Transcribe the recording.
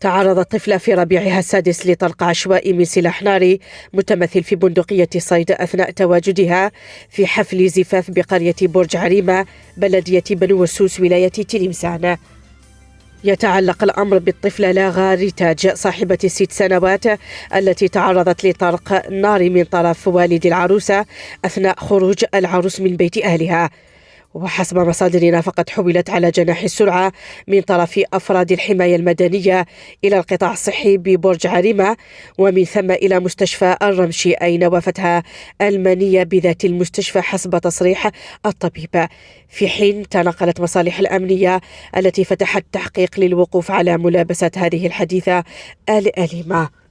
تعرضت طفلة في ربيعها السادس لطلق عشوائي من سلاح ناري متمثل في بندقية صيد أثناء تواجدها في حفل زفاف بقرية برج عريمة بلدية بنو السوس ولاية تلمسان. يتعلق الأمر بالطفلة لاغا ريتاج صاحبة 6 سنوات التي تعرضت لطلق نار من طرف والد العروسة أثناء خروج العروس من بيت أهلها. وحسب مصادرنا فقد حولت على جناح السرعة من طرف أفراد الحماية المدنية إلى القطاع الصحي ببرج عريمة ومن ثم إلى مستشفى الرمشي أين وافتها المنية بذات المستشفى حسب تصريح الطبيب، في حين تناقلت مصالح الأمنية التي فتحت تحقيق للوقوف على ملابسة هذه الحديثة الأليمة.